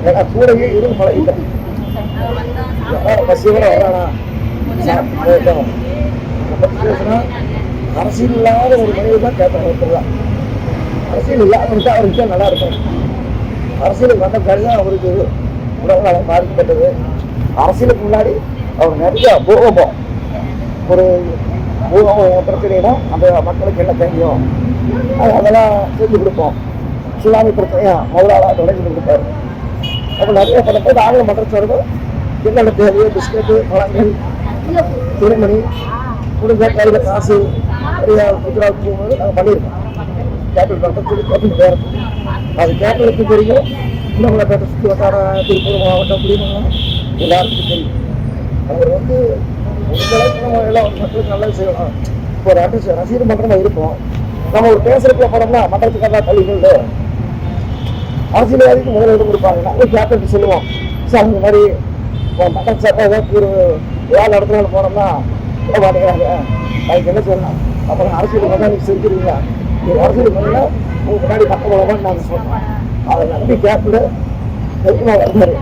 ஏன்னா கூடவே இருந்து பழகிட்டேன். பசியோட வரானா பேசுனா அரசியல் இல்லாத ஒரு மனித தான் கேட்கணும். ஒருத்தர் அரசியல் இல்லாதவருக்கு அவருக்கு நல்லா இருக்கும். அரசியலுக்கு வந்த பிறகு தான் அவருக்கு உடல்நலம் பாதிக்கப்பட்டது. அரசியலுக்கு முன்னாடி அவர் நிறைய பூகம்பம் ஒரு பிரச்சனைனா அந்த மக்களுக்கு என்ன தெரியும் அதெல்லாம் செஞ்சு கொடுப்போம். சுனாமி பிரச்சனையா முதலாளாக தொடங்கி கொடுப்பாரு. அப்போ நிறைய பணத்தை நாங்களும் மன்றச்சோர்கள் என்னென்ன தேவையோ பிஸ்கெட்டு பழங்கள் திருமணி முடிஞ்ச கையில் காசு நிறைய குஜராத் போகும்போது நாங்கள் பண்ணியிருக்கோம். கேபிட்டல் பணத்தை சொல்லி கேட்டு பேரும் அது கேபிட்டலுக்கு தெரியும். இன்னும் பேட்டை சுற்றி வட்டார திருப்பூர் மாவட்டம் குடிமங்கலம் எல்லாருக்கும் தெரியும். அவர் உங்களைக்கு நம்ம எல்லாம் மக்களுக்கு நல்லது செய்யலாம். இப்போ ஒரு ரசீது மன்றமாக இருக்கும். நம்ம ஒரு பேசுறதுக்குள்ள போனோம்னா மன்றத்துக்காக கல்விகள் அரசியல்வாதிக்கு முதலிடம் கொடுப்பாங்க. நாங்கள் கேப்டன் சொல்லுவோம் சார் இந்த மாதிரி மற்ற சார்பாக ஏதாவது ஒரு வேலை இடத்துல போனோம்னா மாட்டேங்கிறாங்க அதுக்கு என்ன சொல்லலாம். அப்புறம் அரசியல் வந்தால் நீங்கள் செஞ்சுருவீங்க. நீங்கள் அரசியல் பண்ணால் உங்கள் முன்னாடி பக்கம் போகலாமான்னு நாங்கள் சொல்கிறோம். அதை நம்பி கேப்பில் வருவார்.